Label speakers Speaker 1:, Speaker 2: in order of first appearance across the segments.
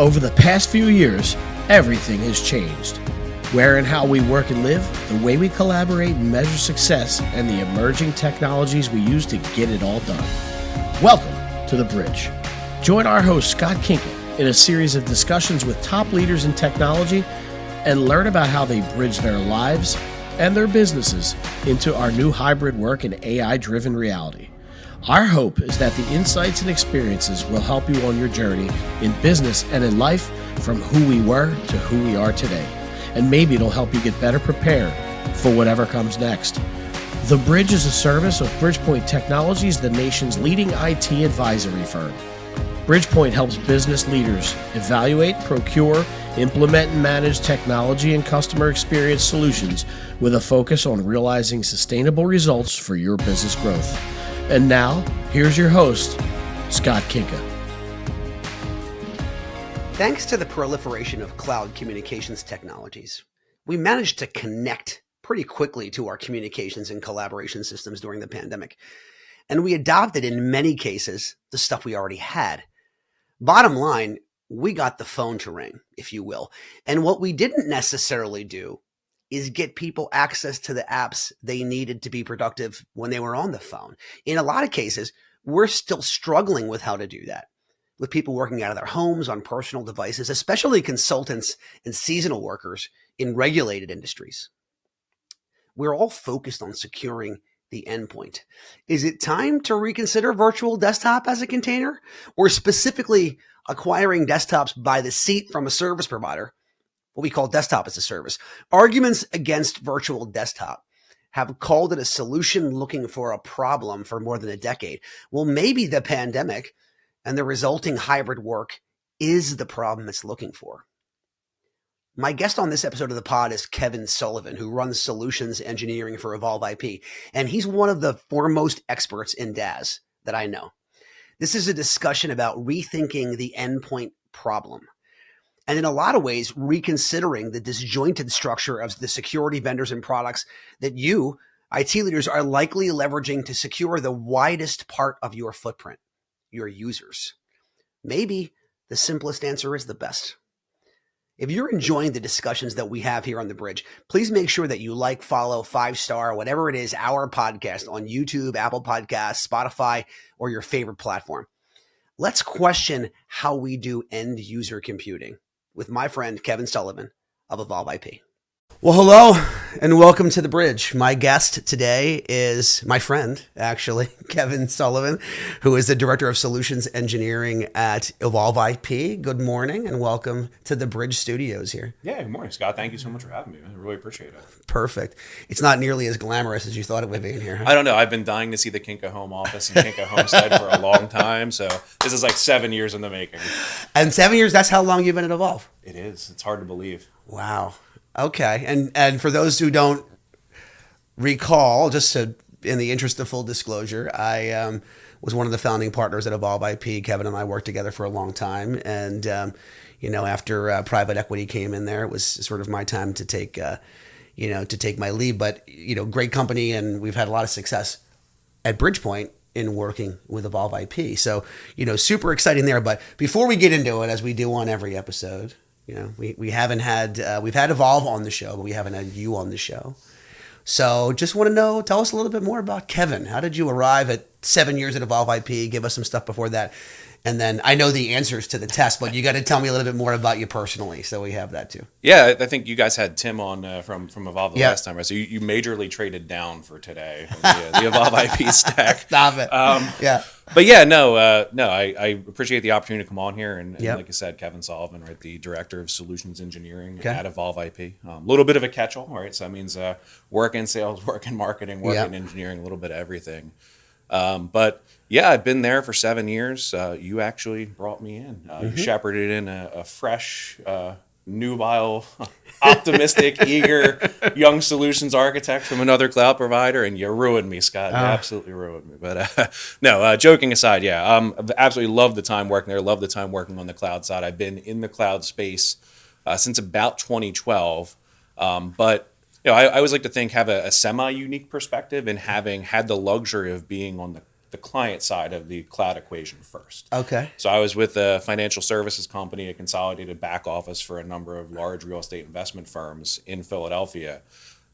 Speaker 1: Over the past few years, everything has changed. Where and how we work and live, the way we collaborate and measure success, and the emerging technologies we use to get it all done. Welcome to The Bridge. Join our host, Scott Kinka, in a series of discussions with top leaders in technology and learn about how they bridge their lives and their businesses into our new hybrid work and AI-driven reality. Our hope is that the insights and experiences will help you on your journey in business and in life from who we were to who we are today. And maybe it'll help you get better prepared for whatever comes next. The Bridge is a service of Bridgepoint Technologies, the nation's leading IT advisory firm. Bridgepoint helps business leaders evaluate, procure, implement, and manage technology and customer experience solutions with a focus on realizing sustainable results for your business growth. And now, here's your host, Scott Kinka.
Speaker 2: Thanks to the proliferation of cloud communications technologies, we managed to connect pretty quickly to our communications and collaboration systems during the pandemic. And we adopted, in many cases, the stuff we already had. Bottom line, we got the phone to ring, if you will. And what we didn't necessarily do is get people access to the apps they needed to be productive when they were on the phone. In a lot of cases, we're still struggling with how to do that, with people working out of their homes on personal devices, especially consultants and seasonal workers in regulated industries. We're all focused on securing the endpoint. Is it time to reconsider virtual desktop as a container, or specifically acquiring desktops by the seat from a service provider, what we call desktop as a service? Arguments against virtual desktop have called it a solution looking for a problem for more than a decade. Well, maybe the pandemic and the resulting hybrid work is the problem it's looking for. My guest on this episode of the pod is Kevin Sullivan, who runs solutions engineering for EvolveIP, and he's one of the foremost experts in DAS that I know. This is a discussion about rethinking the endpoint problem, and in a lot of ways, reconsidering the disjointed structure of the security vendors and products that you, IT leaders, are likely leveraging to secure the widest part of your footprint, your users. Maybe the simplest answer is the best. If you're enjoying the discussions that we have here on The Bridge, please make sure that you like, follow, 5-star, whatever it is, our podcast on YouTube, Apple Podcasts, Spotify, or your favorite platform. Let's question how we do end user computing with my friend Kevin Sullivan of EvolveIP. Well, hello and welcome to The Bridge. My guest today is my friend, actually, Kevin Sullivan, who is the Director of Solutions Engineering at EvolveIP. Good morning and welcome to The Bridge Studios here.
Speaker 3: Yeah, good morning, Scott. Thank you so much for having me. I really appreciate it.
Speaker 2: Perfect. It's not nearly as glamorous as you thought it would be in here.
Speaker 3: I don't know. I've been dying to see the Kinka home office and Kinka homestead for a long time. So this is like 7 years in the making.
Speaker 2: And 7 years, that's how long you've been at Evolve?
Speaker 3: It is. It's hard to believe.
Speaker 2: Wow. Okay. And for those who don't recall, just to, in the interest of full disclosure, I was one of the founding partners at EvolveIP. Kevin and I worked together for a long time. And, after private equity came in there, it was sort of my time to take, to take my lead. But, great company. And we've had a lot of success at Bridgepoint in working with EvolveIP. So, super exciting there. But before we get into it, as we do on every episode, we haven't had, we've had Evolve on the show, but we haven't had you on the show. So just want to know, tell us a little bit more about Kevin. How did you arrive at 7 years at EvolveIP? Give us some stuff before that. And then I know the answers to the test, but you got to tell me a little bit more about you personally. So we have that too.
Speaker 3: Yeah, I think you guys had Tim on from Evolve the last time, right? So you majorly traded down for today, the EvolveIP stack.
Speaker 2: Stop it. Yeah.
Speaker 3: But yeah, I appreciate the opportunity to come on here. And like I said, Kevin Sullivan, right, the Director of Solutions Engineering at EvolveIP. A little bit of a catch-all, right? So that means work in sales, work in marketing, work in engineering, a little bit of everything. But yeah, I've been there for 7 years. You actually brought me in. You shepherded in a fresh, nubile, optimistic, eager, young solutions architect from another cloud provider, and you ruined me, Scott. You absolutely ruined me. But joking aside, I've absolutely loved the time working there. Love the time working on the cloud side. I've been in the cloud space since about 2012. But I always like to have a semi-unique perspective, and having had the luxury of being on the the client side of the cloud equation first.
Speaker 2: Okay.
Speaker 3: So I was with a financial services company, a consolidated back office for a number of large real estate investment firms in Philadelphia.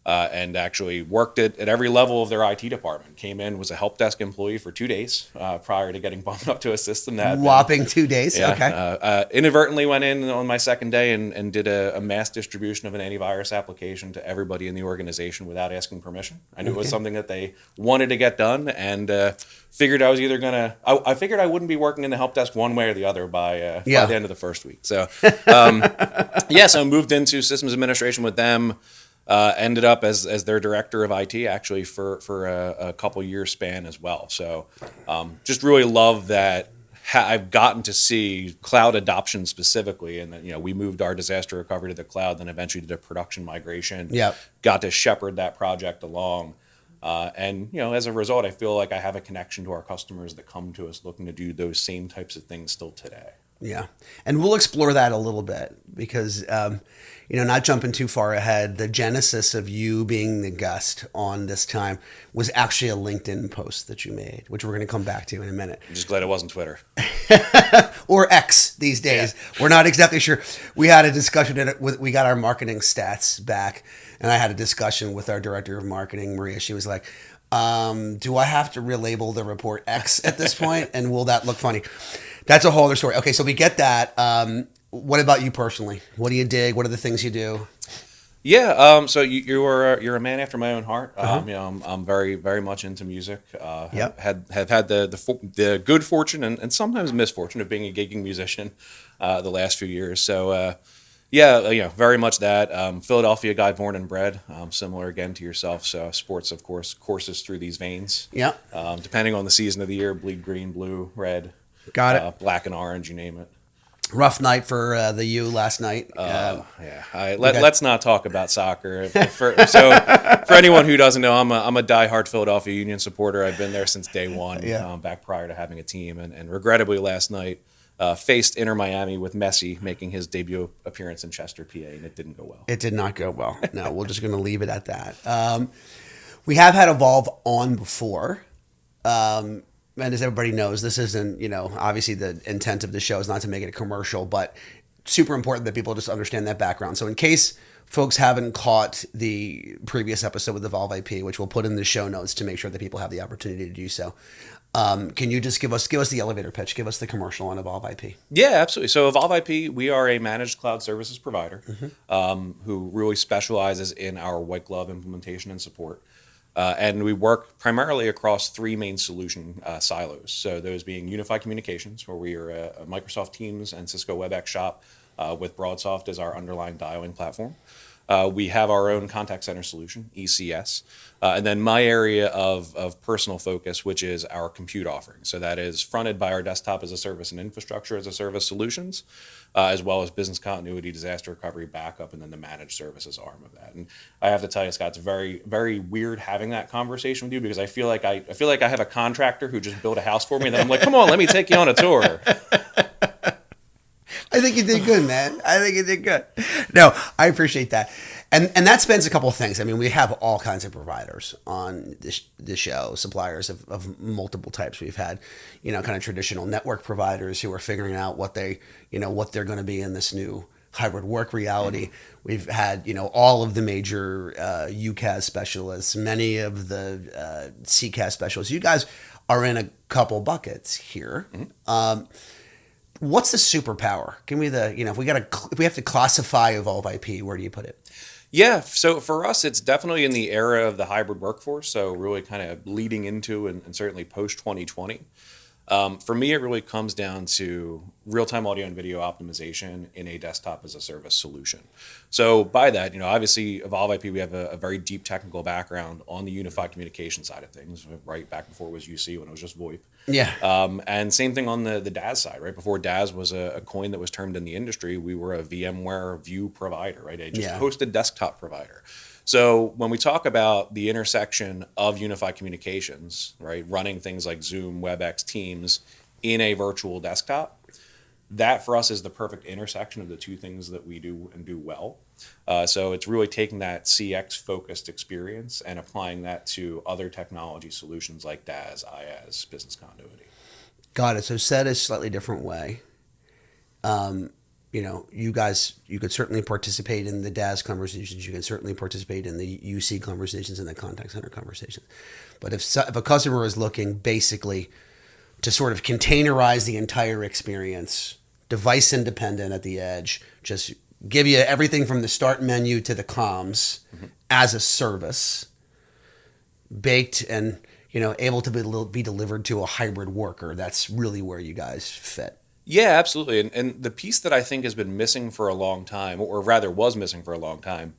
Speaker 3: And actually worked at every level of their IT department. Came in, was a help desk employee for 2 days prior to getting bumped up to a system that
Speaker 2: whopping 2 days.
Speaker 3: Yeah,
Speaker 2: Okay.
Speaker 3: Inadvertently went in on my second day and did a mass distribution of an antivirus application to everybody in the organization without asking permission. I knew it was something that they wanted to get done, and figured I was either gonna. I figured I wouldn't be working in the help desk one way or the other by the end of the first week. So so I moved into systems administration with them. Ended up as their director of IT actually for a couple year span as well. So just really love that I've gotten to see cloud adoption specifically, and then we moved our disaster recovery to the cloud, then eventually did a production migration.
Speaker 2: Yep.
Speaker 3: Got to shepherd that project along. And as a result, I feel like I have a connection to our customers that come to us looking to do those same types of things still today.
Speaker 2: Yeah. And we'll explore that a little bit because, not jumping too far ahead, the genesis of you being the guest on this time was actually a LinkedIn post that you made, which we're going to come back to in a minute.
Speaker 3: I'm just glad it wasn't Twitter.
Speaker 2: Or X these days. Yeah. We're not exactly sure. We had a discussion, we got our marketing stats back, and I had a discussion with our director of marketing, Maria. She was like, do I have to relabel the report X at this point? And will that look funny? That's a whole other story. Okay, so we get that. What about you personally? What do you dig? What are the things you do?
Speaker 3: Yeah, so you're a man after my own heart. I'm very very much into music. Have had the good fortune and sometimes misfortune of being a gigging musician the last few years. So very much that. Philadelphia guy, born and bred. Similar again to yourself. So sports, of course, courses through these veins. Yeah. Depending on the season of the year, bleed green, blue, red. Got it. Black and orange, you name it.
Speaker 2: Rough night for the U last night.
Speaker 3: Let's not talk about soccer. For anyone who doesn't know, I'm a diehard Philadelphia Union supporter. I've been there since day one, back prior to having a team. And regrettably, last night faced Inter Miami with Messi making his debut appearance in Chester, PA, and it didn't go well. It
Speaker 2: did not go well. No, we're just going to leave it at that. We have had Evolve on before. And as everybody knows, this isn't, obviously the intent of the show is not to make it a commercial, but super important that people just understand that background. So in case folks haven't caught the previous episode with EvolveIP, which we'll put in the show notes to make sure that people have the opportunity to do so, can you just give us the elevator pitch, give us the commercial on EvolveIP?
Speaker 3: Yeah, absolutely. So EvolveIP, we are a managed cloud services provider who really specializes in our white glove implementation and support. And we work primarily across three main solution silos. So those being unified communications, where we are a Microsoft Teams and Cisco WebEx shop with BroadSoft as our underlying dialing platform. We have our own contact center solution, ECS. And then my area of personal focus, which is our compute offering. So that is fronted by our desktop as a service and infrastructure as a service solutions, as well as business continuity, disaster recovery, backup, and then the managed services arm of that. And I have to tell you, Scott, it's very, very weird having that conversation with you because I feel like I have a contractor who just built a house for me, and then I'm like, come on, let me take you on a tour.
Speaker 2: I think you did good, man. I think you did good. No, I appreciate that. And that spans a couple of things. I mean, we have all kinds of providers on this show, suppliers of multiple types. We've had, kind of traditional network providers who are figuring out what they're going to be in this new hybrid work reality. We've had, all of the major UCaaS specialists, many of the CCaaS specialists. You guys are in a couple buckets here. What's the superpower? Give me the, if we have to classify EvolveIP, where do you put it?
Speaker 3: Yeah, so for us, it's definitely in the era of the hybrid workforce. So really kind of leading into and certainly post 2020. For me, it really comes down to real-time audio and video optimization in a desktop as a service solution. So by that, obviously EvolveIP, we have a very deep technical background on the unified communication side of things, right back before it was UC, when it was just VoIP. Yeah. And same thing on the DAS side, right? Before DAS was a coin that was termed in the industry, we were a VMware View provider, right? A just hosted desktop provider. So when we talk about the intersection of unified communications, right, running things like Zoom, WebEx, Teams in a virtual desktop, that for us is the perfect intersection of the two things that we do and do well. So it's really taking that CX focused experience and applying that to other technology solutions like DaaS, IaaS, business continuity.
Speaker 2: Got it. So said a slightly different way. You guys, you could certainly participate in the DaaS conversations. You can certainly participate in the UC conversations and the contact center conversations. But if a customer is looking basically to sort of containerize the entire experience, device independent at the edge, just give you everything from the start menu to the comms as a service, baked and able to be delivered to a hybrid worker. That's really where you guys fit.
Speaker 3: Yeah, absolutely. And the piece that I think has been missing for a long time, or rather was missing for a long time,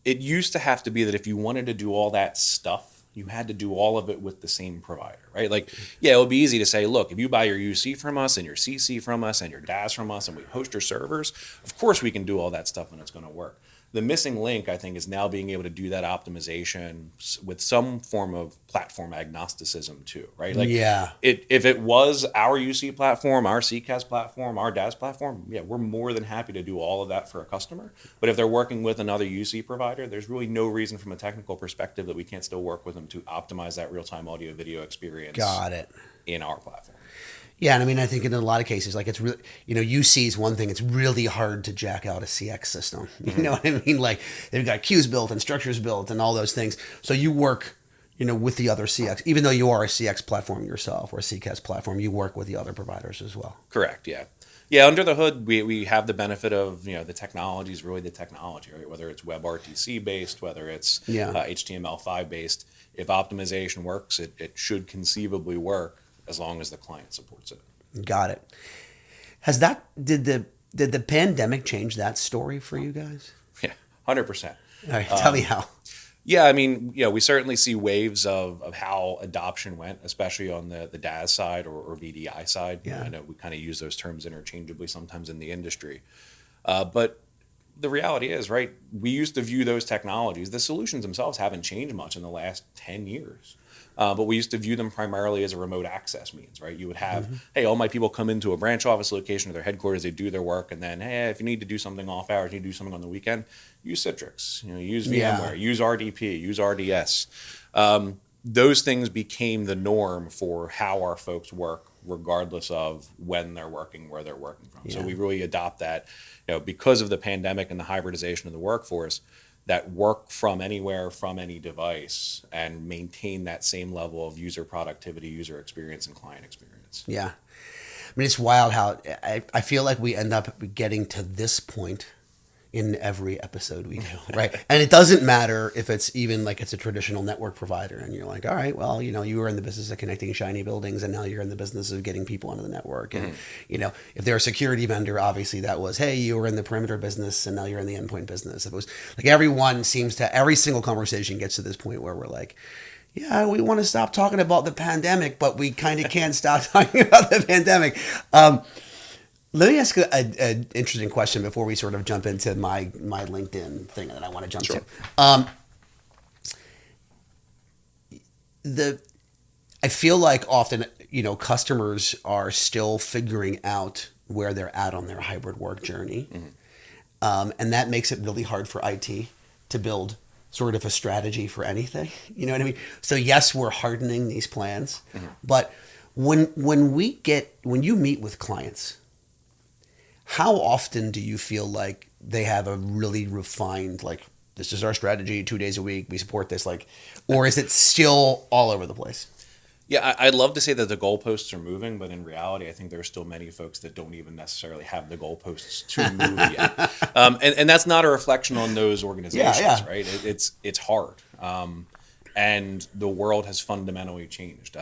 Speaker 3: it used to have to be that if you wanted to do all that stuff, you had to do all of it with the same provider, right? Like, yeah, it would be easy to say, look, if you buy your UC from us and your CC from us and your DaaS from us and we host your servers, of course we can do all that stuff and it's going to work. The missing link, I think, is now being able to do that optimization with some form of platform agnosticism too, right? Like, if it was our UC platform, our CCAS platform, our DaaS platform, yeah, we're more than happy to do all of that for a customer. But if they're working with another UC provider, there's really no reason from a technical perspective that we can't still work with them to optimize that real-time audio video experience.
Speaker 2: Got it.
Speaker 3: In our platform.
Speaker 2: Yeah, and I mean, I think in a lot of cases, like it's really, UC is one thing. It's really hard to jack out a CX system. You know what I mean? Like they've got queues built and structures built and all those things. So you work, with the other CX, even though you are a CX platform yourself or a CCAS platform, you work with the other providers as well.
Speaker 3: Correct. Yeah. Yeah. Under the hood, we have the benefit of, the technology is really the technology, right? Whether it's WebRTC based, whether it's HTML5 based. If optimization works, it should conceivably work, as long as the client supports it.
Speaker 2: Got it. Did the pandemic change that story for you guys?
Speaker 3: Yeah, 100%.
Speaker 2: All right, tell me how.
Speaker 3: Yeah, I mean, we certainly see waves of how adoption went, especially on the DaaS side or VDI side.
Speaker 2: Yeah.
Speaker 3: I know we kind of use those terms interchangeably sometimes in the industry. But the reality is, right, we used to view those technologies, the solutions themselves haven't changed much in the last 10 years. But we used to view them primarily as a remote access means, right? You would have, hey, all my people come into a branch office location or their headquarters, they do their work, and then, hey, if you need to do something off hours, you need to do something on the weekend, use Citrix, use VMware, use RDP, use RDS. Those things became the norm for how our folks work, regardless of when they're working, where they're working from. So we really adopt that, because of the pandemic and the hybridization of the workforce, that work from anywhere, from any device, and maintain that same level of user productivity, user experience, and client experience.
Speaker 2: Yeah. I mean, it's wild how I feel like we end up getting to this point in every episode we do, right? And it doesn't matter if it's even like it's a traditional network provider and you're like, all right, well, you were in the business of connecting shiny buildings and now you're in the business of getting people onto the network. And, if they're a security vendor, obviously that was, hey, you were in the perimeter business and now you're in the endpoint business. It was like every single conversation gets to this point where we're like, yeah, we want to stop talking about the pandemic, but we kind of can't stop talking about the pandemic. Let me ask an interesting question before we sort of jump into my LinkedIn thing that I want to jump to. I feel like often, customers are still figuring out where they're at on their hybrid work journey. And that makes it really hard for IT to build sort of a strategy for anything. You know what I mean? So yes, we're hardening these plans, but when you meet with clients, how often do you feel like they have a really refined, like, this is our strategy, 2 days a week, we support this, like, or is it still all over the place?
Speaker 3: Yeah, I'd love to say that the goalposts are moving, but in reality, I think there are still many folks that don't even necessarily have the goalposts to move yet. And that's not a reflection on those organizations, right? It's hard. And the world has fundamentally changed.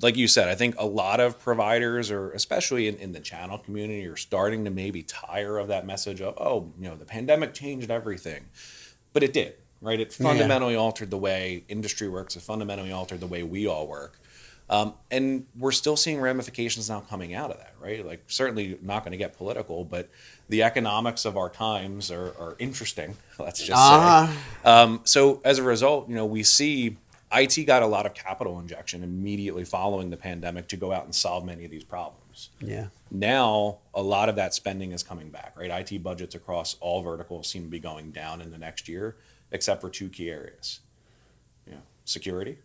Speaker 3: Like you said, I think a lot of providers, or especially in the channel community, are starting to maybe tire of that message of, the pandemic changed everything. But it did, right? It fundamentally altered the way industry works. It fundamentally altered the way we all work. And we're still seeing ramifications now coming out of that, right? Like, certainly not going to get political, but the economics of our times are interesting, let's just say. So as a result, we see IT got a lot of capital injection immediately following the pandemic to go out and solve many of these problems.
Speaker 2: Yeah.
Speaker 3: Now, a lot of that spending is coming back, right? IT budgets across all verticals seem to be going down in the next year, except for two key areas, security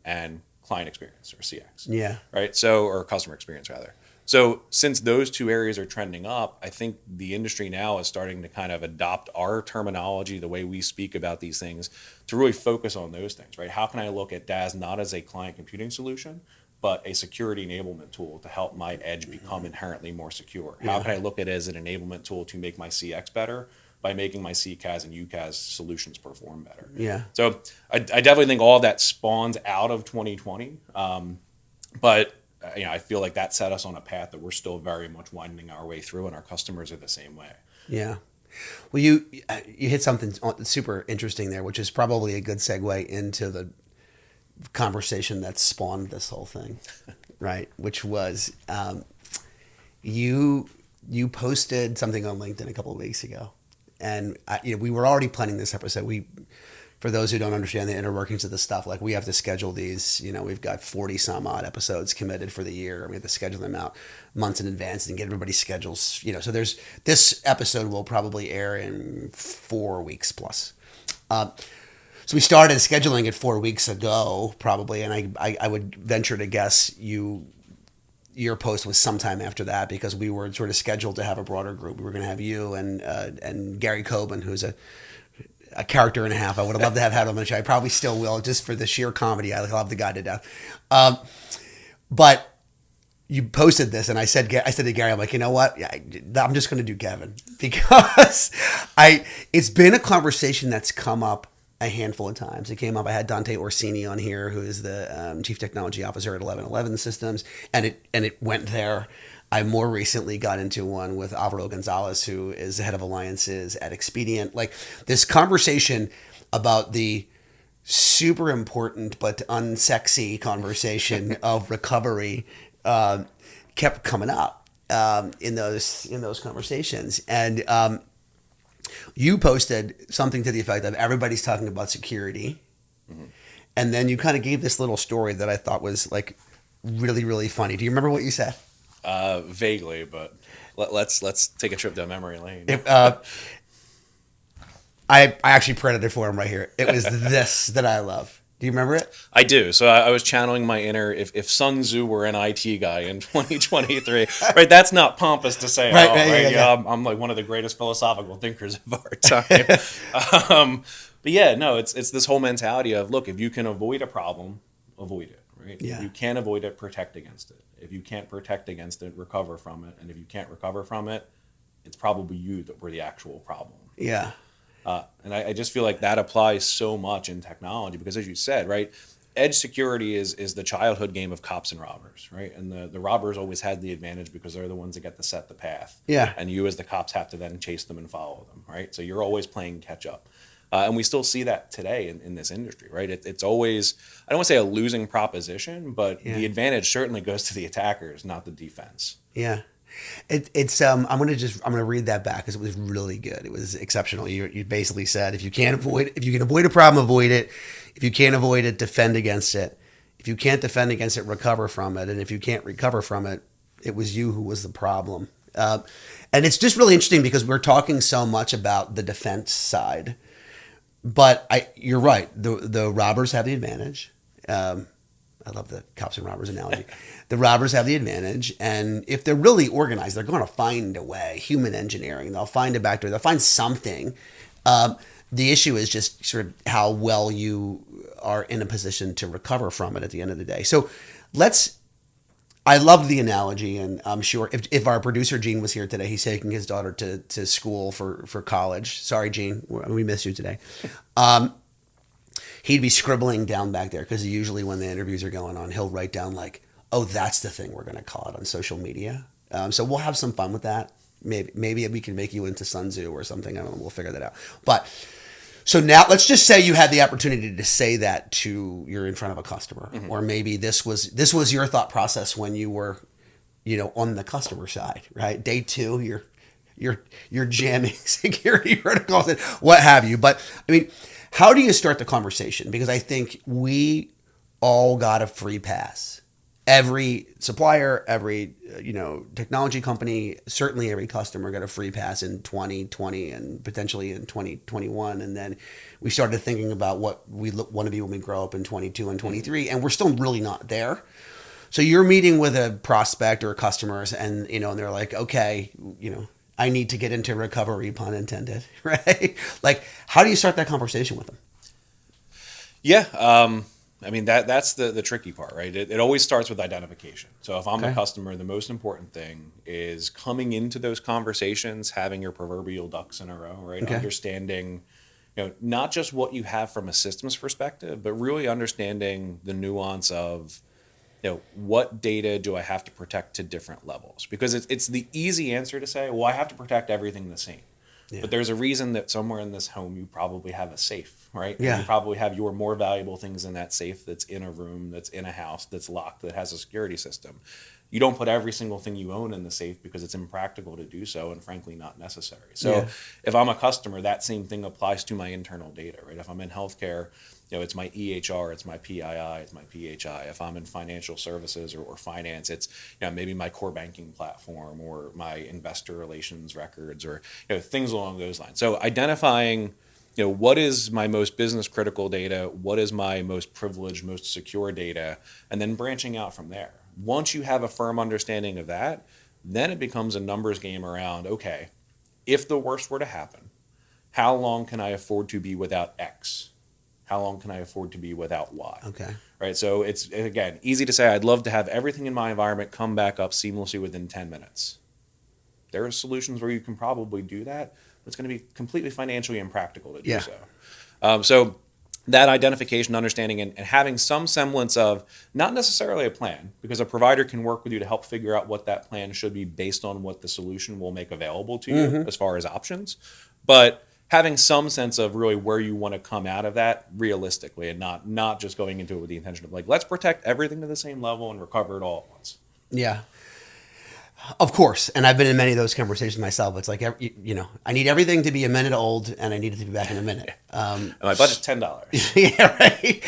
Speaker 3: and client experience, or CX.
Speaker 2: Yeah.
Speaker 3: Right? So, or customer experience rather. So since those two areas are trending up, I think the industry now is starting to kind of adopt our terminology, the way we speak about these things, to really focus on those things, right? How can I look at DaaS not as a client computing solution, but a security enablement tool to help my edge become inherently more secure? How can I look at it as an enablement tool to make my CX better by making my CCaaS and UCaaS solutions perform better?
Speaker 2: Yeah.
Speaker 3: So I definitely think all of that spawns out of 2020, but I feel like that set us on a path that we're still very much winding our way through, and our customers are the same way.
Speaker 2: Yeah. Well, you hit something super interesting there, which is probably a good segue into the conversation that spawned this whole thing, right? Which was you posted something on LinkedIn a couple of weeks ago, and we were already planning this episode. For those who don't understand the inner workings of this stuff, like we have to schedule these, we've got 40 some odd episodes committed for the year. We have to schedule them out months in advance and get everybody's schedules, so this episode will probably air in 4 weeks plus. So we started scheduling it 4 weeks ago, probably. And I would venture to guess your post was sometime after that, because we were sort of scheduled to have a broader group. We were going to have you and Gary Coben, who's a character and a half. I would have loved to have had him on the show. I probably still will, just for the sheer comedy. I love the guy to death. But you posted this, and I said to Gary, I'm like, you know what? I'm just going to do Kevin, because it's been a conversation that's come up a handful of times. It came up. I had Dante Orsini on here, who is the Chief Technology Officer at 1111 Systems, and it went there. I more recently got into one with Alvaro Gonzalez, who is the head of alliances at Expedient. Like, this conversation about the super important but unsexy conversation of recovery kept coming up in those conversations. And you posted something to the effect of everybody's talking about security. Mm-hmm. And then you kind of gave this little story that I thought was like really, really funny. Do you remember what you said?
Speaker 3: Vaguely, but let's take a trip down memory lane.
Speaker 2: I actually printed it for him right here. It was this that I love. Do you remember it?
Speaker 3: I do. So I was channeling my inner, if Sun Tzu were an IT guy in 2023, right? That's not pompous to say at all, right? Yeah. I'm like one of the greatest philosophical thinkers of our time. But yeah, no, it's this whole mentality of, look, if you can avoid a problem, avoid it, right? Yeah. If you can't avoid it, protect against it. If you can't protect against it, recover from it. And if you can't recover from it, it's probably you that were the actual problem.
Speaker 2: Yeah.
Speaker 3: And I just feel like that applies so much in technology, because, as you said, right, edge security is the childhood game of cops and robbers, right? And the robbers always had the advantage because they're the ones that get to set the path.
Speaker 2: Yeah.
Speaker 3: And you as the cops have to then chase them and follow them, right? So you're always playing catch up. And we still see that today in this industry, right? It's always, I don't want to say a losing proposition, but the advantage certainly goes to the attackers, not the defense.
Speaker 2: Yeah. I'm gonna read that back because it was really good. It was exceptional. You basically said, if you can avoid a problem, avoid it. If you can't avoid it, defend against it. If you can't defend against it, recover from it. And if you can't recover from it, it was you who was the problem. And it's just really interesting because we're talking so much about the defense side, but you're right. The robbers have the advantage. I love the cops and robbers analogy. The robbers have the advantage, and if they're really organized, they're going to find a way. Human engineering, they'll find a backdoor, they'll find something. The issue is just sort of how well you are in a position to recover from it at the end of the day. So I love the analogy, and I'm sure if our producer Gene was here today, he's taking his daughter to school for college. Sorry, Gene, we miss you today. He'd be scribbling down back there because usually when the interviews are going on, he'll write down like, oh, that's the thing we're going to call it on social media. So we'll have some fun with that. Maybe we can make you into Sun Tzu or something. I don't know. We'll figure that out. But so now let's just say you had the opportunity to say that you're in front of a customer, mm-hmm. or maybe this was your thought process when you were, on the customer side, right? Day 2, you're jamming security protocols and what have you. But I mean, how do you start the conversation? Because I think we all got a free pass. Every supplier, every technology company, certainly every customer got a free pass in 2020 and potentially in 2021. And then we started thinking about what we want to be when we grow up in 22 and 23, and we're still really not there. So you're meeting with a prospect or customers, and and they're like, okay, I need to get into recovery, pun intended, right? Like, how do you start that conversation with them?
Speaker 3: Yeah. I mean, that's the tricky part, right? It always starts with identification. So if I'm a customer, the most important thing is coming into those conversations, having your proverbial ducks in a row, right? Okay. Understanding, not just what you have from a systems perspective, but really understanding the nuance of, what data do I have to protect to different levels? Because it's the easy answer to say, well, I have to protect everything the same. Yeah. But there's a reason that somewhere in this home you probably have a safe, right? Yeah. And you probably have your more valuable things in that safe that's in a room, that's in a house, that's locked, that has a security system. You don't put every single thing you own in the safe because it's impractical to do so and frankly not necessary. So if I'm a customer, that same thing applies to my internal data, right? If I'm in healthcare, it's my EHR, it's my PII, it's my PHI. If I'm in financial services or finance, it's maybe my core banking platform or my investor relations records or things along those lines. So identifying what is my most business critical data, what is my most privileged, most secure data, and then branching out from there. Once you have a firm understanding of that, then it becomes a numbers game around, okay, if the worst were to happen, how long can I afford to be without X? How long can I afford to be without Y? Okay. Right. So it's, again, easy to say, I'd love to have everything in my environment come back up seamlessly within 10 minutes. There are solutions where you can probably do that, but it's going to be completely financially impractical to do so. So that identification, understanding, and having some semblance of not necessarily a plan, because a provider can work with you to help figure out what that plan should be based on what the solution will make available to you as far as options. But having some sense of really where you want to come out of that realistically and not just going into it with the intention of like, let's protect everything to the same level and recover it all at once. Yeah. Of course. And I've been in many of those conversations myself. It's like, I need everything to be a minute old and I need it to be back in a minute. And my budget's $10. Yeah, right.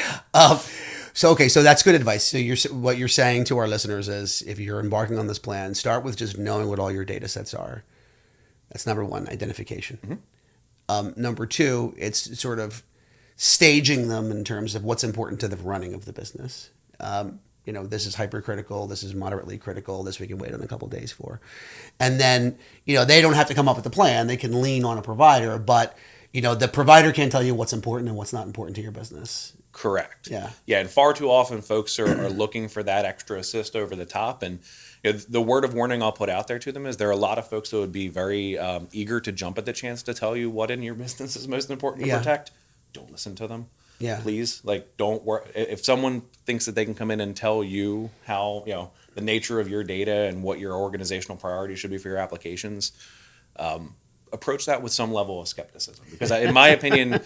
Speaker 3: So that's good advice. So what you're saying to our listeners is if you're embarking on this plan, start with just knowing what all your data sets are. That's number one, identification. Mm-hmm. Number two, it's sort of staging them in terms of what's important to the running of the business. This is hypercritical, this is moderately critical, this we can wait on a couple of days for. And then, they don't have to come up with a plan. They can lean on a provider, but, the provider can't tell you what's important and what's not important to your business. Correct. Yeah. Yeah. And far too often folks are looking for that extra assist over the top. And the word of warning I'll put out there to them is there are a lot of folks that would be very eager to jump at the chance to tell you what in your business is most important to protect. Don't listen to them. Yeah. Please, don't worry. If someone thinks that they can come in and tell you how, the nature of your data and what your organizational priorities should be for your applications, approach that with some level of skepticism. Because in my opinion,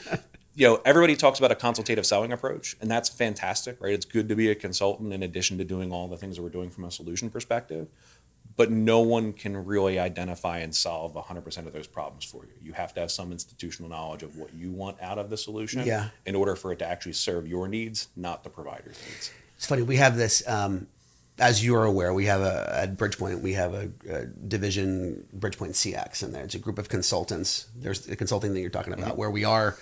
Speaker 3: everybody talks about a consultative selling approach, and that's fantastic, right? It's good to be a consultant in addition to doing all the things that we're doing from a solution perspective. But no one can really identify and solve 100% of those problems for you. You have to have some institutional knowledge of what you want out of the solution in order for it to actually serve your needs, not the provider's needs. It's funny. We have this, as you're aware, we have at Bridgepoint, we have a division, Bridgepoint CX, and it's a group of consultants. There's the consulting that you're talking about, where we are,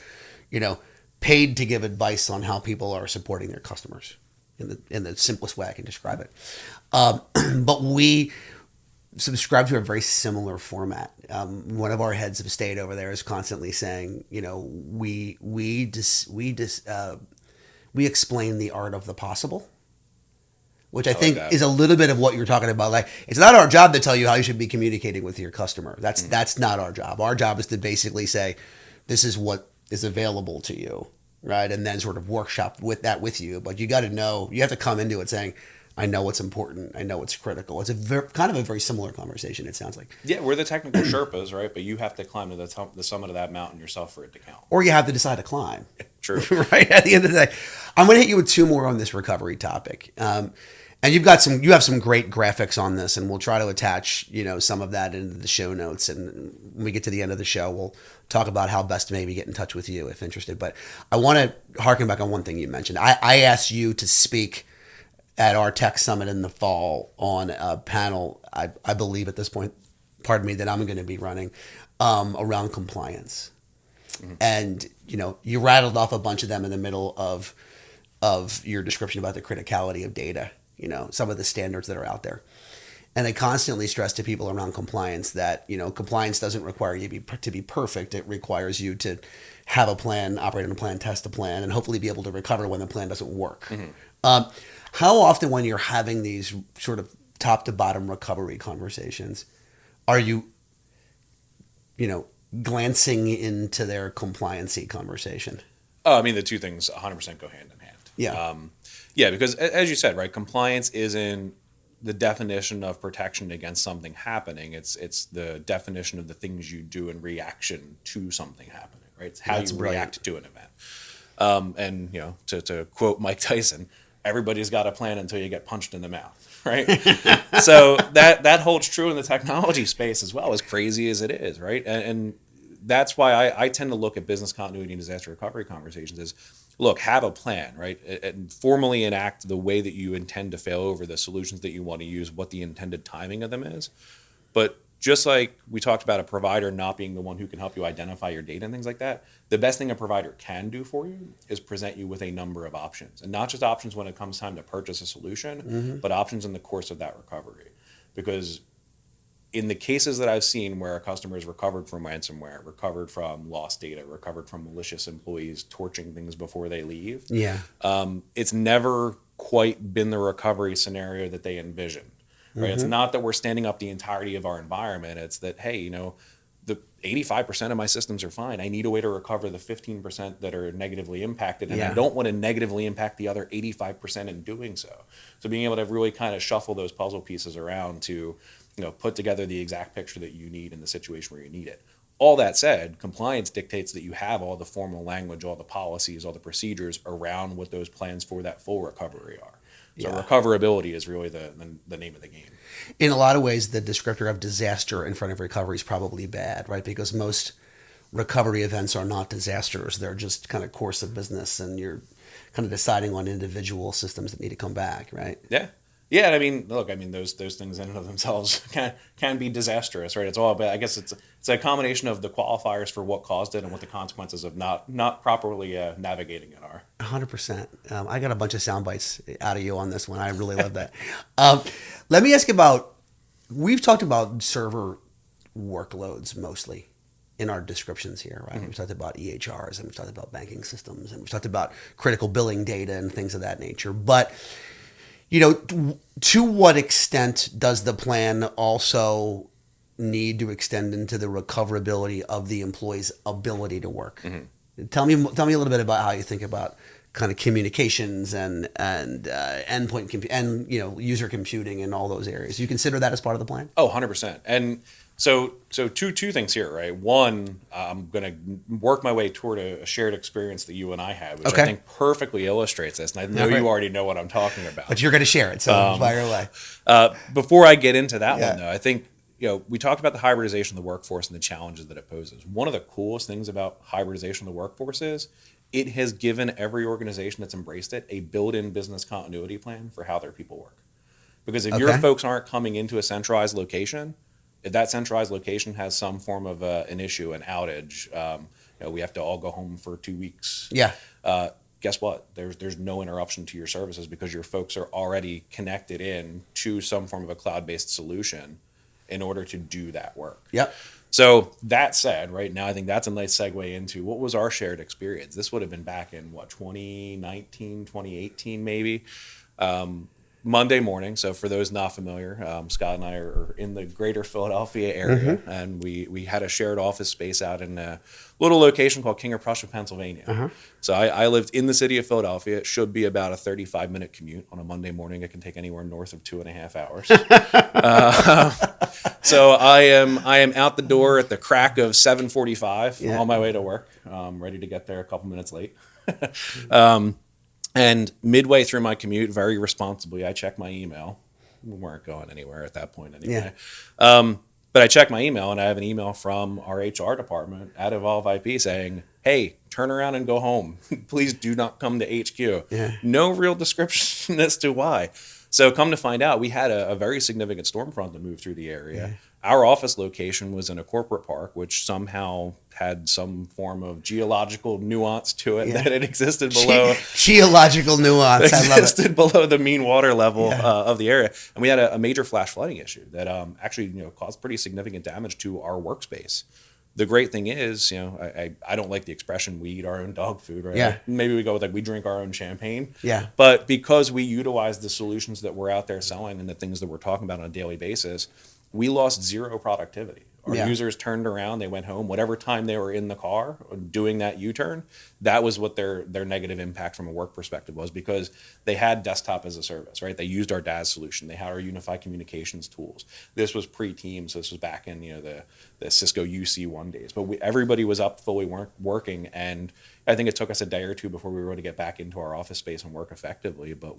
Speaker 3: paid to give advice on how people are supporting their customers in the simplest way I can describe it. But we subscribe to a very similar format. One of our heads of state over there is constantly saying, we explain the art of the possible, which I think is a little bit of what you're talking about. Like, it's not our job to tell you how you should be communicating with your customer. That's not our job. Our job is to basically say, this is what is available to you, right? And then sort of workshop with you. But you got to know, you have to come into it saying, I know what's important. I know what's critical. It's kind of a very similar conversation, it sounds like. Yeah, we're the technical Sherpas, right? But you have to climb to the summit of that mountain yourself for it to count. Or you have to decide to climb. True. Right? At the end of the day. I'm going to hit you with two more on this recovery topic.
Speaker 2: And you have some great graphics on this, and we'll try to attach, some of that into the show notes. And when we get to the end of the show, we'll talk about how best to maybe get in touch with you if interested. But I want to harken back on one thing you mentioned. I asked you to speak at our tech summit in the fall on a panel, I believe at this point, that I'm going to be running around compliance. Mm-hmm. And, you rattled off a bunch of them in the middle of your description about the criticality of data. Some of the standards that are out there. And I constantly stress to people around compliance that, compliance doesn't require you to be perfect. It requires you to have a plan, operate on a plan, test a plan, and hopefully be able to recover when the plan doesn't work. Mm-hmm. How often when you're having these sort of top to bottom recovery conversations, are you, glancing into their compliancy conversation?
Speaker 3: Oh, I mean, the two things 100% go hand in hand.
Speaker 2: Yeah.
Speaker 3: Yeah, because as you said, right, compliance isn't the definition of protection against something happening. It's the definition of the things you do in reaction to something happening, right? It's how you react to an event. And, to quote Mike Tyson, everybody's got a plan until you get punched in the mouth, right? So that holds true in the technology space as well, as crazy as it is, right? And that's why I tend to look at business continuity and disaster recovery conversations as, look, have a plan, right? And formally enact the way that you intend to fail over, the solutions that you want to use, what the intended timing of them is. But just like we talked about a provider not being the one who can help you identify your data and things like that, the best thing a provider can do for you is present you with a number of options. And not just options when it comes time to purchase a solution, but options in the course of that recovery. Because in the cases that I've seen where a customer has recovered from ransomware, recovered from lost data, recovered from malicious employees torching things before they leave, it's never quite been the recovery scenario that they envisioned. Right? Mm-hmm. It's not that we're standing up the entirety of our environment. It's that, hey, the 85% of my systems are fine. I need a way to recover the 15% that are negatively impacted, and I don't want to negatively impact the other 85% in doing so. So being able to really kind of shuffle those puzzle pieces around to put together the exact picture that you need in the situation where you need it. All that said, compliance dictates that you have all the formal language, all the policies, all the procedures around what those plans for that full recovery are. So recoverability is really the name of the game.
Speaker 2: In a lot of ways, the descriptor of disaster in front of recovery is probably bad, right? Because most recovery events are not disasters. They're just kind of course of business, and you're kind of deciding on individual systems that need to come back, right?
Speaker 3: Yeah. Yeah, and I mean, look, those things in and of themselves can be disastrous, right? It's all about, I guess it's a combination of the qualifiers for what caused it and what the consequences of not properly navigating it are.
Speaker 2: 100%. I got a bunch of sound bites out of you on this one. I really love that. Let me ask about, we've talked about server workloads mostly in our descriptions here, right? Mm-hmm. We've talked about EHRs, and we've talked about banking systems, and we've talked about critical billing data and things of that nature. But to what extent does the plan also need to extend into the recoverability of the employee's ability to work? Mm-hmm. Tell me a little bit about how you think about kind of communications and endpoint and user computing and all those areas. You consider that as part of the plan?
Speaker 3: Oh, 100%. And so two things here, right? One, I'm going to work my way toward a shared experience that you and I had, which I think perfectly illustrates this. And I know you already know what I'm talking about.
Speaker 2: But you're going to share it, so fire away.
Speaker 3: Before I get into that one, though, I think we talked about the hybridization of the workforce and the challenges that it poses. One of the coolest things about hybridization of the workforce is it has given every organization that's embraced it a built-in business continuity plan for how their people work. Because if your folks aren't coming into a centralized location, if that centralized location has some form of an issue, an outage, we have to all go home for 2 weeks.
Speaker 2: Yeah.
Speaker 3: Guess what? There's no interruption to your services because your folks are already connected in to some form of a cloud-based solution in order to do that work.
Speaker 2: Yep.
Speaker 3: So that said, right now I think that's a nice segue into what was our shared experience. This would have been back in 2019, 2018 maybe. Monday morning. So for those not familiar, Scott and I are in the greater Philadelphia area, mm-hmm. and we had a shared office space out in a little location called King of Prussia, Pennsylvania. Uh-huh. So I lived in the city of Philadelphia. It should be about a 35-minute commute on a Monday morning. It can take anywhere north of 2.5 hours. So I am out the door at the crack of 7:45 on my way to work, ready to get there a couple minutes late. And midway through my commute, very responsibly, I checked my email. We weren't going anywhere at that point anyway. But I checked my email, and I have an email from our HR department at EvolveIP saying, hey, turn around and go home. Please do not come to HQ.
Speaker 2: Yeah.
Speaker 3: No real description as to why. So come to find out, we had a very significant storm front that moved through the area. Yeah. Our office location was in a corporate park, which somehow had some form of geological nuance to it that it existed below.
Speaker 2: Geological nuance. I love it.
Speaker 3: Existed below the mean water level of the area. And we had a major flash flooding issue that actually caused pretty significant damage to our workspace. The great thing is, I don't like the expression we eat our own dog food, right?
Speaker 2: Yeah.
Speaker 3: Maybe we go with we drink our own champagne.
Speaker 2: Yeah.
Speaker 3: But because we utilize the solutions that we're out there selling and the things that we're talking about on a daily basis, we lost zero productivity. Our users turned around, they went home, whatever time they were in the car doing that U-turn, that was what their negative impact from a work perspective was, because they had desktop as a service, right? They used our DAS solution. They had our unified communications tools. This was pre-Teams. So this was back in the Cisco UC1 days. But everybody was up fully working, and I think it took us a day or two before we were able to get back into our office space and work effectively. But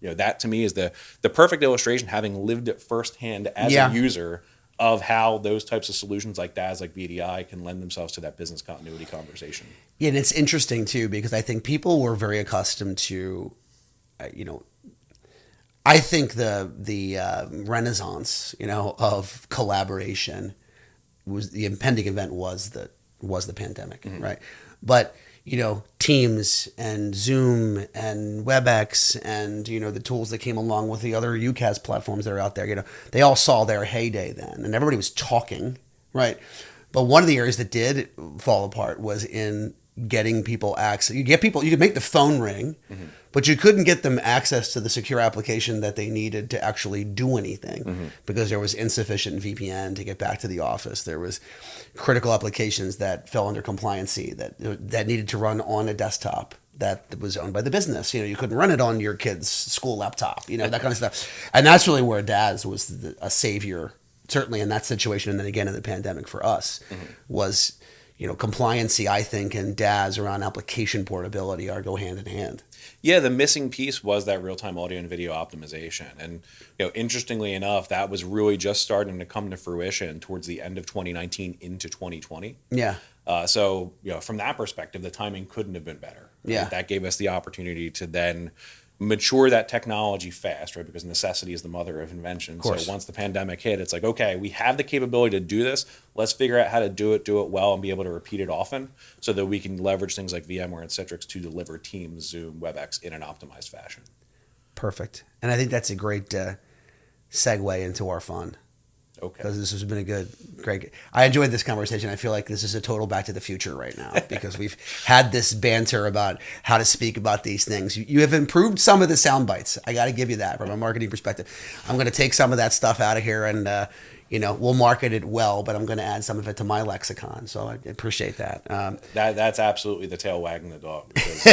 Speaker 3: that to me is the perfect illustration, having lived it firsthand as a user, of how those types of solutions like DAS, like VDI, can lend themselves to that business continuity conversation. Yeah,
Speaker 2: and it's interesting too, because I think people were very accustomed to, I think the renaissance, of collaboration was the impending event was the pandemic, right? But Teams and Zoom and WebEx and, the tools that came along with the other UCaaS platforms that are out there, they all saw their heyday then, and everybody was talking, right? But one of the areas that did fall apart was in getting people access. You could make the phone ring, but you couldn't get them access to the secure application that they needed to actually do anything, because there was insufficient VPN to get back to the office. There was critical applications that fell under compliancy that needed to run on a desktop that was owned by the business. You couldn't run it on your kid's school laptop, that kind of stuff. And that's really where DAS was a savior, certainly in that situation. And then again in the pandemic for us was, compliancy, I think, and DAS around application portability go hand in hand.
Speaker 3: Yeah, the missing piece was that real-time audio and video optimization. And, interestingly enough, that was really just starting to come to fruition towards the end of 2019 into 2020.
Speaker 2: Yeah.
Speaker 3: So, from that perspective, the timing couldn't have been better. Right?
Speaker 2: Yeah.
Speaker 3: That gave us the opportunity to then mature that technology fast, right? Because necessity is the mother of invention. So once the pandemic hit, it's like, okay, we have the capability to do this. Let's figure out how to do it well, and be able to repeat it often, so that we can leverage things like VMware and Citrix to deliver Teams, Zoom, WebEx in an optimized fashion.
Speaker 2: Perfect. And I think that's a great segue into our fun. Okay. Because this has been a great. I enjoyed this conversation. I feel like this is a total Back to the Future right now, because we've had this banter about how to speak about these things. You have improved some of the sound bites. I got to give you that from a marketing perspective. I'm going to take some of that stuff out of here, and we'll market it well, but I'm going to add some of it to my lexicon. So I appreciate that.
Speaker 3: That's absolutely the tail wagging the dog. Because,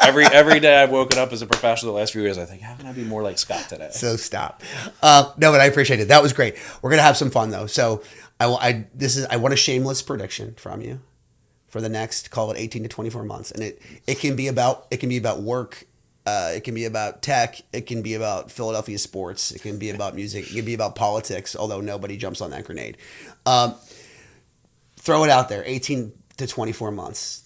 Speaker 3: every day I've woken up as a professional the last few years, I think, how can I be more like Scott today?
Speaker 2: So stop. No, but I appreciate it. That was great. We're gonna have some fun though. So I want a shameless prediction from you for the next, call it 18 to 24 months, and it can be about work. It can be about tech. It can be about Philadelphia sports. It can be about music. It can be about politics, although nobody jumps on that grenade. Throw it out there. 18 to 24 months.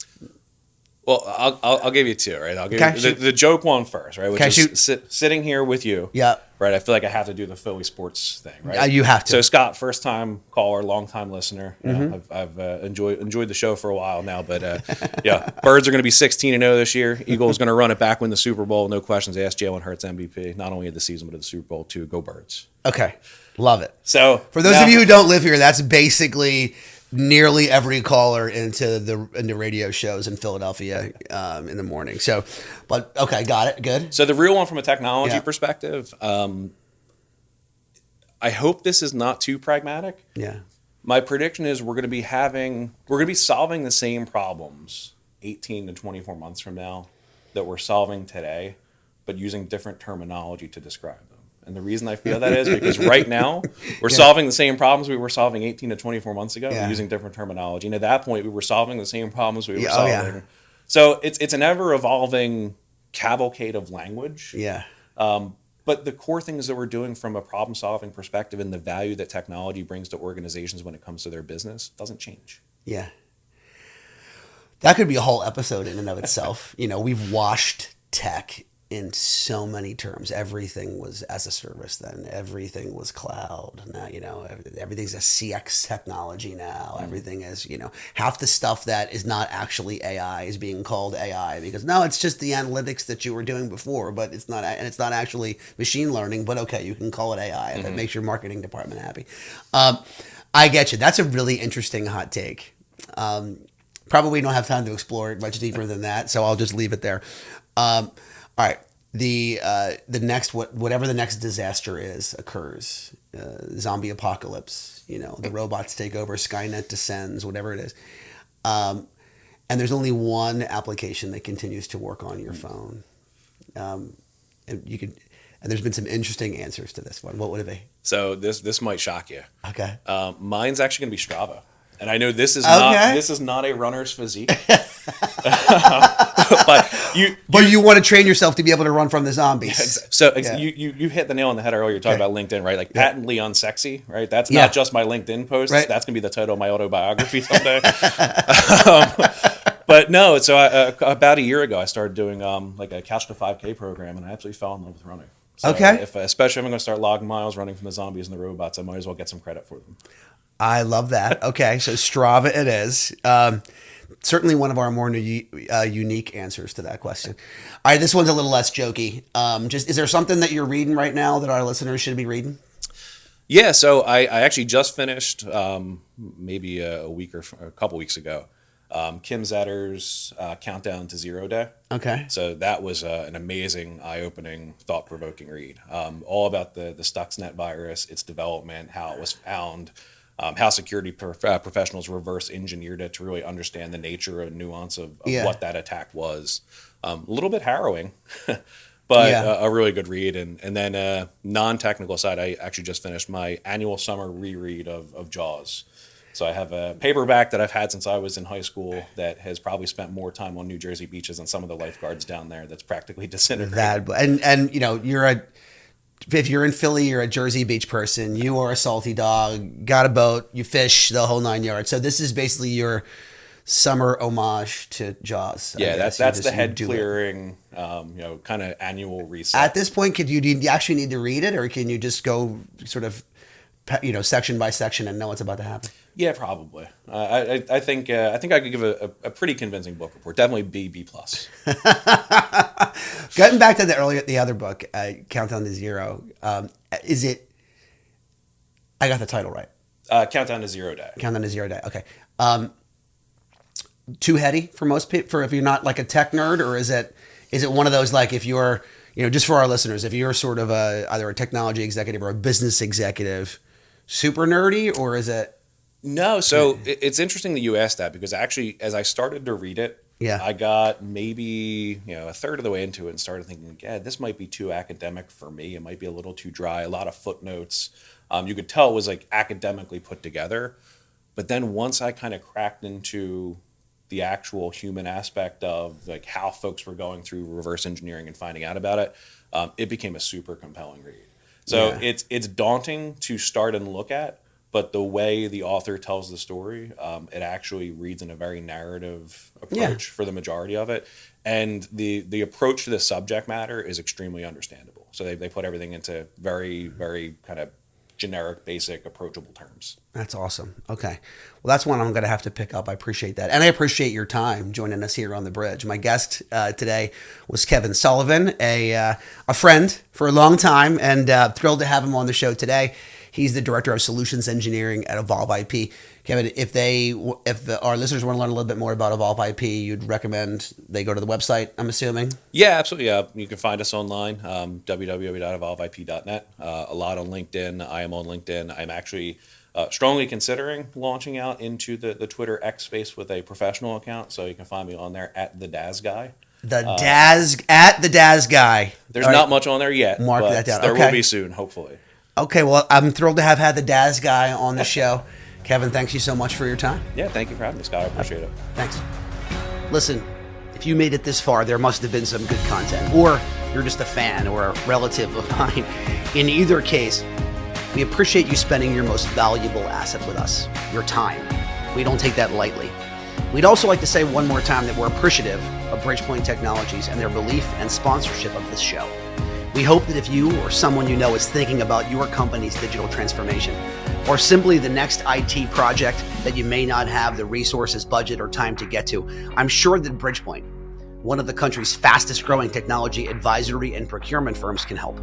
Speaker 3: Well, I'll give you two, right? I'll give you the joke one first, right? Which is sitting here with you.
Speaker 2: Yeah.
Speaker 3: Right. I feel like I have to do the Philly sports thing, right?
Speaker 2: You have to.
Speaker 3: So Scott, first time caller, long time listener. I've enjoyed the show for a while now, but Birds are going to be 16-0 this year. Eagles going to run it back, win the Super Bowl, no questions asked. Jalen Hurts MVP, not only of the season but of the Super Bowl too. Go Birds.
Speaker 2: Okay, love it.
Speaker 3: So
Speaker 2: for those of you who don't live here, that's basically nearly every caller into the radio shows in Philadelphia in the morning. So, but okay, got it. Good.
Speaker 3: So the real one from a technology perspective, I hope this is not too pragmatic.
Speaker 2: Yeah.
Speaker 3: My prediction is we're going to be solving the same problems 18 to 24 months from now that we're solving today, but using different terminology to describe them. And the reason I feel that is because right now we're solving the same problems we were solving 18 to 24 months ago using different terminology. And at that point, we were solving the same problems we were solving. So it's an ever evolving cavalcade of language.
Speaker 2: Yeah.
Speaker 3: But the core things that we're doing from a problem solving perspective and the value that technology brings to organizations when it comes to their business doesn't change.
Speaker 2: Yeah. That could be a whole episode in and of itself. We've washed tech in so many terms. Everything was as a service then. Everything was cloud. Now, everything's a CX technology now. Everything is, half the stuff that is not actually AI is being called AI because no, it's just the analytics that you were doing before, but it's not actually machine learning, but okay, you can call it AI if it makes your marketing department happy. I get you. That's a really interesting hot take. Probably don't have time to explore it much deeper than that, so I'll just leave it there. All right, the next whatever the next disaster occurs, zombie apocalypse. The robots take over, Skynet descends, whatever it is, and there's only one application that continues to work on your phone, and there's been some interesting answers to this one. What would it be?
Speaker 3: So this might shock you.
Speaker 2: Okay.
Speaker 3: Mine's actually going to be Strava. And I know this is not a runner's physique, but you
Speaker 2: want to train yourself to be able to run from the zombies.
Speaker 3: So you hit the nail on the head earlier. You're talking about LinkedIn, right? Like patently unsexy, right? That's not just my LinkedIn post. Right. That's gonna be the title of my autobiography someday. But no, so about a year ago, I started doing like a Couch to 5K program, and I absolutely fell in love with running. So especially if I'm going to start logging miles running from the zombies and the robots, I might as well get some credit for them.
Speaker 2: I love that. Okay, so Strava it is. Certainly one of our more unique answers to that question. All right, this one's a little less jokey. Is there something that you're reading right now that our listeners should be reading?
Speaker 3: Yeah, so I actually just finished maybe a week or a couple weeks ago. Kim Zetter's Countdown to Zero Day.
Speaker 2: Okay.
Speaker 3: So that was an amazing, eye-opening, thought-provoking read. All about the Stuxnet virus, its development, how it was found, how security professionals reverse engineered it to really understand the nature and nuance of what that attack was. A little bit harrowing, but a really good read. And then non-technical side, I actually just finished my annual summer reread of Jaws. So I have a paperback that I've had since I was in high school that has probably spent more time on New Jersey beaches than some of the lifeguards down there. That's practically disintegrated.
Speaker 2: And if you're in Philly, you're a Jersey Beach person. You are a salty dog. Got a boat. You fish the whole 9 yards. So this is basically your summer homage to Jaws.
Speaker 3: Yeah, that's the head clearing, kind of annual reset.
Speaker 2: At this point, do you actually need to read it, or can you just go sort of, section by section and know what's about to happen?
Speaker 3: Yeah, probably. I think I could give a pretty convincing book report. Definitely B+.
Speaker 2: Getting back to the other book, Countdown to Zero. Is it? I got the title right.
Speaker 3: Countdown to Zero Day.
Speaker 2: Countdown to Zero Day. Okay. Too heady for most people. For if you're not like a tech nerd, or is it one of those, like, if you're just for our listeners, if you're sort of either a technology executive or a business executive, super nerdy, or is it?
Speaker 3: No, so it's interesting that you asked that, because actually, as I started to read it, I got maybe a third of the way into it and started thinking, this might be too academic for me. It might be a little too dry. A lot of footnotes. You could tell it was like academically put together. But then once I kind of cracked into the actual human aspect of like how folks were going through reverse engineering and finding out about it, it became a super compelling read. So it's daunting to start and look at. But the way the author tells the story, it actually reads in a very narrative approach for the majority of it. And the approach to the subject matter is extremely understandable. So they put everything into very, very kind of generic, basic, approachable terms.
Speaker 2: That's awesome. Okay. Well, that's one I'm going to have to pick up. I appreciate that. And I appreciate your time joining us here on The Bridge. My guest today was Kevin Sullivan, a friend for a long time, and thrilled to have him on the show today. He's the director of solutions engineering at EvolveIP. Kevin, if our listeners want to learn a little bit more about EvolveIP, you'd recommend they go to the website, I'm assuming?
Speaker 3: Yeah, absolutely. You can find us online, www.evolveip.net. A lot on LinkedIn. I am on LinkedIn. I'm actually strongly considering launching out into the Twitter X space with a professional account, so you can find me on there at the Daz Guy. The Daz Guy. There's not much on there yet.
Speaker 2: Mark that down.
Speaker 3: There will be soon, hopefully.
Speaker 2: Okay, well, I'm thrilled to have had the Daz Guy on the show. Kevin, thanks you so much for your time.
Speaker 3: Yeah, thank you for having me, Scott. I appreciate it.
Speaker 2: Thanks. Listen, if If you made it this far, there must have been some good content, or you're just a fan or a relative of mine. In either case, we appreciate you spending your most valuable asset with us, your time. We don't take that lightly. We'd also like to say one more time that we're appreciative of Bridgepoint Technologies and their belief and sponsorship of this show. We hope that if you or someone you know is thinking about your company's digital transformation, or simply the next IT project that you may not have the resources, budget, or time to get to, I'm sure that Bridgepoint, one of the country's fastest growing technology advisory and procurement firms, can help.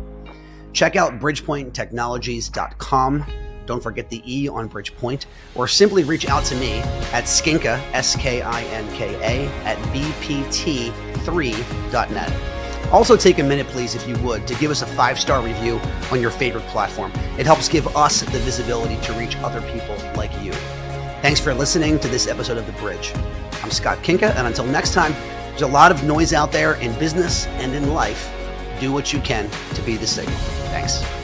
Speaker 2: Check out bridgepointtechnologies.com. Don't forget the E on Bridgepoint, or simply reach out to me at Skinka, SKINKA, at bpt3.net. Also take a minute, please, if you would, to give us a 5-star review on your favorite platform. It helps give us the visibility to reach other people like you. Thanks for listening to this episode of The Bridge. I'm Scott Kinka, and until next time, there's a lot of noise out there in business and in life. Do what you can to be the signal. Thanks.